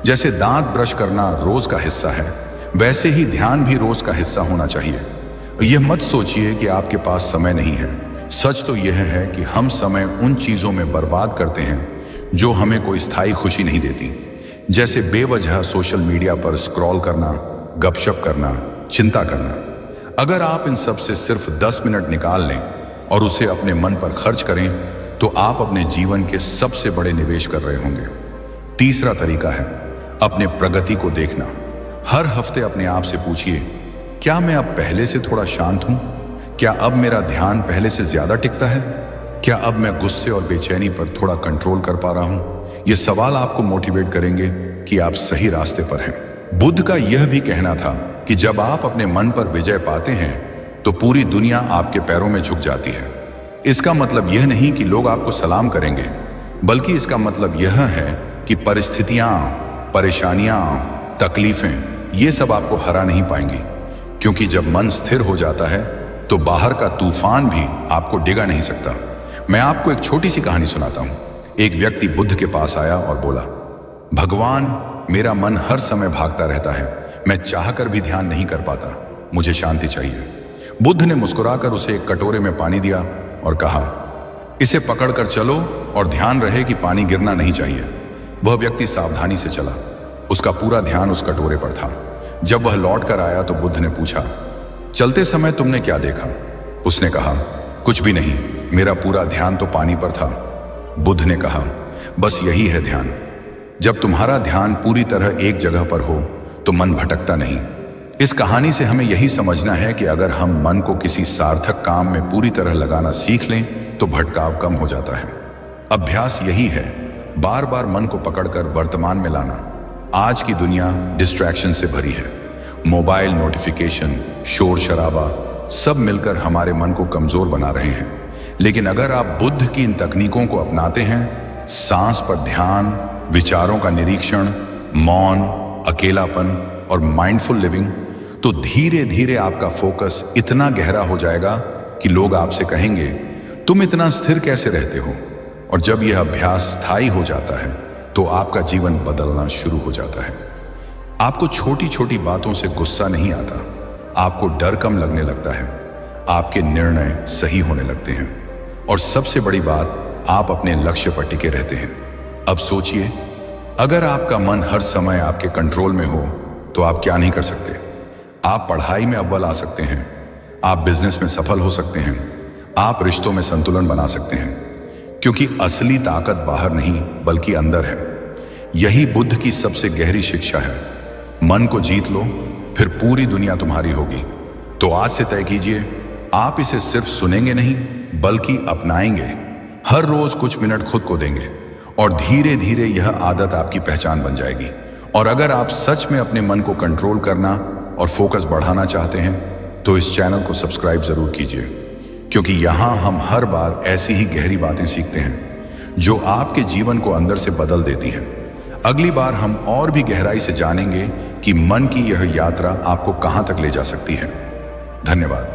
जैसे दांत ब्रश करना रोज का हिस्सा है, वैसे ही ध्यान भी रोज का हिस्सा होना चाहिए। यह मत सोचिए कि आपके पास समय नहीं है। सच तो यह है कि हम समय उन चीजों में बर्बाद करते हैं जो हमें कोई स्थायी खुशी नहीं देती, जैसे बेवजह सोशल मीडिया पर स्क्रॉल करना, गपशप करना, चिंता करना। अगर आप इन सब से सिर्फ 10 मिनट निकाल लें और उसे अपने मन पर खर्च करें, तो आप अपने जीवन के सबसे बड़े निवेश कर रहे होंगे। तीसरा तरीका है अपने प्रगति को देखना। हर हफ्ते अपने आप से पूछिए, क्या मैं अब पहले से थोड़ा शांत हूं? क्या अब मेरा ध्यान पहले से ज्यादा टिकता है? क्या अब मैं गुस्से और बेचैनी पर थोड़ा कंट्रोल कर पा रहा हूं? ये सवाल आपको मोटिवेट करेंगे कि आप सही रास्ते पर हैं। बुद्ध का यह भी कहना था कि जब आप अपने मन पर विजय पाते हैं तो पूरी दुनिया आपके पैरों में झुक जाती है। इसका मतलब यह नहीं कि लोग आपको सलाम करेंगे, बल्कि इसका मतलब यह है कि परिस्थितियां, परेशानियां, तकलीफें, ये सब आपको हरा नहीं पाएंगी। क्योंकि जब मन स्थिर हो जाता है तो बाहर का तूफान भी आपको डिगा नहीं सकता। मैं आपको एक छोटी सी कहानी सुनाता हूं। एक व्यक्ति बुद्ध के पास आया और बोला, भगवान, मेरा मन हर समय भागता रहता है, मैं चाहकर भी ध्यान नहीं कर पाता, मुझे शांति चाहिए। बुद्ध ने मुस्कुराकर उसे एक कटोरे में पानी दिया और कहा, इसे पकड़कर चलो और ध्यान रहे कि पानी गिरना नहीं चाहिए। वह व्यक्ति सावधानी से चला, उसका पूरा ध्यान उस कटोरे पर था। जब वह लौट कर आया तो बुद्ध ने पूछा, चलते समय तुमने क्या देखा? उसने कहा, कुछ भी नहीं, मेरा पूरा ध्यान तो पानी पर था। बुद्ध ने कहा, बस यही है ध्यान। जब तुम्हारा ध्यान पूरी तरह एक जगह पर हो तो मन भटकता नहीं। इस कहानी से हमें यही समझना है कि अगर हम मन को किसी सार्थक काम में पूरी तरह लगाना सीख लें तो भटकाव कम हो जाता है। अभ्यास यही है, बार बार मन को पकड़कर वर्तमान में लाना। आज की दुनिया डिस्ट्रैक्शन से भरी है। मोबाइल नोटिफिकेशन, शोर शराबा, सब मिलकर हमारे मन को कमजोर बना रहे हैं। लेकिन अगर आप बुद्ध की इन तकनीकों को अपनाते हैं, सांस पर ध्यान, विचारों का निरीक्षण, मौन, अकेलापन और माइंडफुल लिविंग, तो धीरे धीरे आपका फोकस इतना गहरा हो जाएगा कि लोग आपसे कहेंगे, तुम इतना स्थिर कैसे रहते हो? और जब यह अभ्यास स्थायी हो जाता है तो आपका जीवन बदलना शुरू हो जाता है। आपको छोटी छोटी बातों से गुस्सा नहीं आता, आपको डर कम लगने लगता है, आपके निर्णय सही होने लगते हैं और सबसे बड़ी बात, आप अपने लक्ष्य पर टिके रहते हैं। अब सोचिए, अगर आपका मन हर समय आपके कंट्रोल में हो तो आप क्या नहीं कर सकते? आप पढ़ाई में अव्वल आ सकते हैं, आप बिजनेस में सफल हो सकते हैं, आप रिश्तों में संतुलन बना सकते हैं। क्योंकि असली ताकत बाहर नहीं बल्कि अंदर है। यही बुद्ध की सबसे गहरी शिक्षा है। मन को जीत लो, फिर पूरी दुनिया तुम्हारी होगी। तो आज से तय कीजिए, आप इसे सिर्फ सुनेंगे नहीं बल्कि अपनाएंगे। हर रोज कुछ मिनट खुद को देंगे और धीरे धीरे यह आदत आपकी पहचान बन जाएगी। और अगर आप सच में अपने मन को कंट्रोल करना और फोकस बढ़ाना चाहते हैं तो इस चैनल को सब्सक्राइब जरूर कीजिए, क्योंकि यहाँ हम हर बार ऐसी ही गहरी बातें सीखते हैं जो आपके जीवन को अंदर से बदल देती हैं। अगली बार हम और भी गहराई से जानेंगे कि मन की यह यात्रा आपको कहाँ तक ले जा सकती है। धन्यवाद।